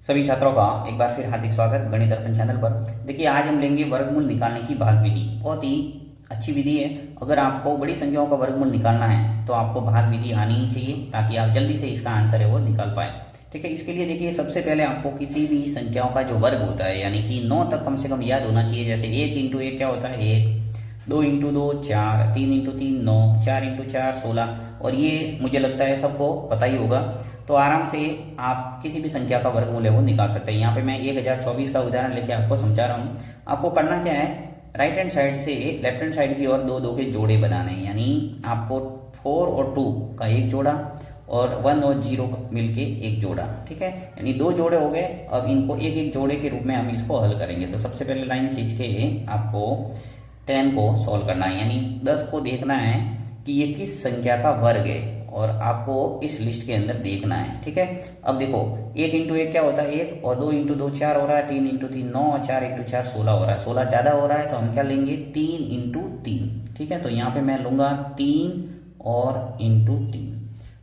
सभी छात्रों का एक बार फिर हार्दिक स्वागत गणित दर्पण चैनल पर। देखिए, आज हम लेंगे वर्गमूल निकालने की भाग विधि। बहुत ही अच्छी विधि है। अगर आपको बड़ी संख्याओं का वर्गमूल निकालना है तो आपको भाग विधि आनी ही चाहिए, ताकि आप जल्दी से इसका आंसर है वो निकाल पाए। ठीक है, इसके लिए देखिए, सबसे पहले आपको किसी भी संख्याओं का जो वर्ग होता है, यानी कि 9 तक कम से कम याद होना चाहिए। जैसे 1 इंटू 1 क्या होता है 1, 2 इंटू 2 4, 3 इंटू 3 9, 4 इंटू 4 16। और ये मुझे लगता है सबको पता ही होगा। तो आराम से आप किसी भी संख्या का वर्गमूल है वो निकाल सकते हैं। यहाँ पे मैं 1024 का उदाहरण लेके आपको समझा रहा हूँ। आपको करना क्या है, राइट हैंड साइड से लेफ्ट हैंड साइड की ओर दो दो के जोड़े बनाने हैं। यानी आपको 4 और 2 का एक जोड़ा और 1 और 0 मिलके एक जोड़ा। ठीक है, यानी दो जोड़े हो गए। अब इनको एक एक जोड़े के रूप में हम इसको हल करेंगे। तो सबसे पहले लाइन खींच के आपको 10 को सॉल्व करना है, यानी 10 को देखना है कि ये किस संख्या का वर्ग है, और आपको इस लिस्ट के अंदर देखना है। ठीक है, अब देखो 1 इंटू 1 क्या होता है 1, और 2 इंटू 2 4 हो रहा है, 3 इंटू 3 9, और 4 इंटू 4 16 हो रहा है। 16 ज़्यादा हो रहा है तो हम क्या लेंगे 3 इंटू 3। ठीक है, तो यहाँ पे मैं लूँगा 3 और इंटू 3।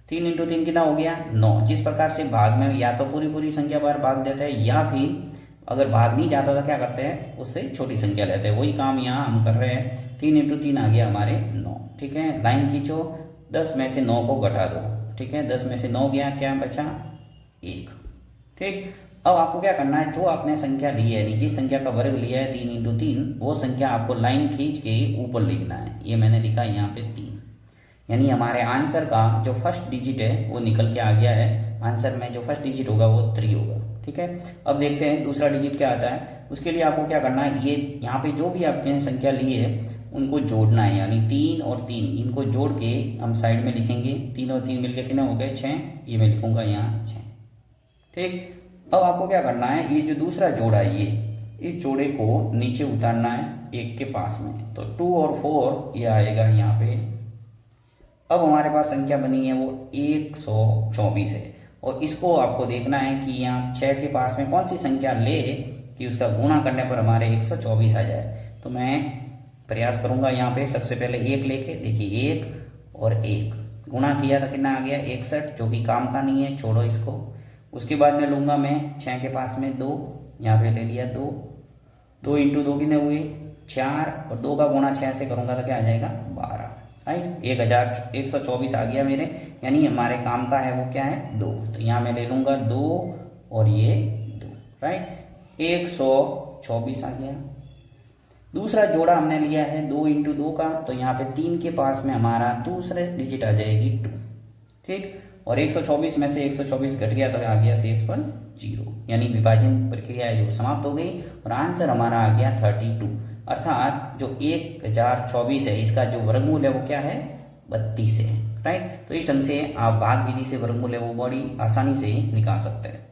3 इंटू 3 कितना हो गया 9। जिस प्रकार से भाग में या तो पूरी पूरी संख्या बार भाग देते हैं, या फिर अगर भाग नहीं जाता तो क्या करते हैं उससे छोटी संख्या लेते हैं। वही काम यहाँ हम कर रहे हैं। 3 इंटू 3 आ गया हमारे 9। ठीक है, लाइन खींचो, 10 में से 9 को घटा दो। ठीक है, 10 में से 9 गया, क्या बचा 1। ठीक, अब आपको क्या करना है, जो आपने संख्या ली है, जिस संख्या का वर्ग लिया है 3 इंटू 3, वो संख्या आपको लाइन खींच के ऊपर लिखना है। ये मैंने लिखा यहाँ पे 3, यानी हमारे आंसर का जो फर्स्ट डिजिट है वो निकल के आ गया है। आंसर में जो फर्स्ट डिजिट होगा वो 3 होगा। ठीक है, अब देखते हैं दूसरा डिजिट क्या आता है। उसके लिए आपको क्या करना है, ये यहाँ पे जो भी आपने संख्या ली है उनको जोड़ना है। यानी 3 और 3 इनको जोड़ के हम साइड में लिखेंगे। 3 और 3 मिलके कितने हो गए 6, ये मैं लिखूंगा यहाँ 6। ठीक, अब आपको क्या करना है, ये जो दूसरा जोड़ा है इस जोड़े को नीचे उतारना है 1 के पास में। तो 2 और 4 ये आएगा यहाँ पे। अब हमारे पास संख्या बनी है वो 124 है, और इसको आपको देखना है कि यहाँ 6 के पास में कौन सी संख्या ले कि उसका गुणा करने पर हमारे 124 आ जाए। तो मैं प्रयास करूंगा यहाँ पे सबसे पहले 1 लेके, देखिए 1 और 1 गुणा किया तो कितना आ गया 61, जो कि काम का नहीं है, छोड़ो इसको। उसके बाद में लूँगा मैं 6 के पास में 2, यहाँ पे ले लिया 2। 2 इंटू 2 कितने हुए 4, और 2 का गुणा 6 से करूँगा तो क्या आ जाएगा 12। राइट, 124 आ गया मेरे, यानी हमारे काम का है वो क्या है 2। तो यहाँ मैं ले लूँगा 2 और ये 2। राइट, 124 आ गया। दूसरा जोड़ा हमने लिया है 2 इंटू 2 का, तो यहाँ पे 3 के पास में हमारा दूसरे डिजिट आ जाएगी 2। ठीक, और 124 में से 124 घट गया तो आ गया शेष पर 0, यानी विभाजन प्रक्रिया जो समाप्त हो गई, और आंसर हमारा आ गया 32। अर्थात जो 1024 है इसका जो वर्गमूल है वो क्या है 32 है। राइट, तो इस ढंग से आप भाग विधि से वर्गमूल है वो बड़ी आसानी से निकाल सकते हैं।